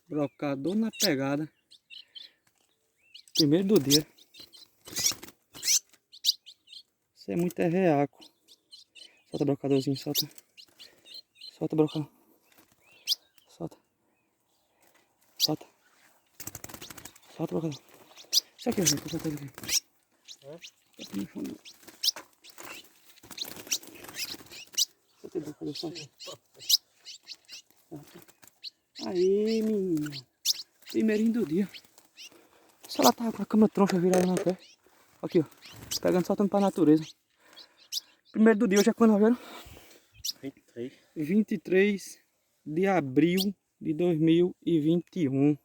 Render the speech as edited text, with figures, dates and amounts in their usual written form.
Brocador na pegada. Primeiro do dia. Isso é muito reaco. Solta brocadorzinho, solta. Solta brocador. Solta. Solta. Solta brocador. Isso aqui, gente. Solta ele aqui. Solta no fundo. Solta brocador, solta. Aí, menina. Primeirinho do dia. Se ela tava com a cama troncha virada na pé. Aqui, ó. Pegando, soltando pra natureza. Primeiro do dia, hoje é quando, Rogério? 23 de abril de 2021.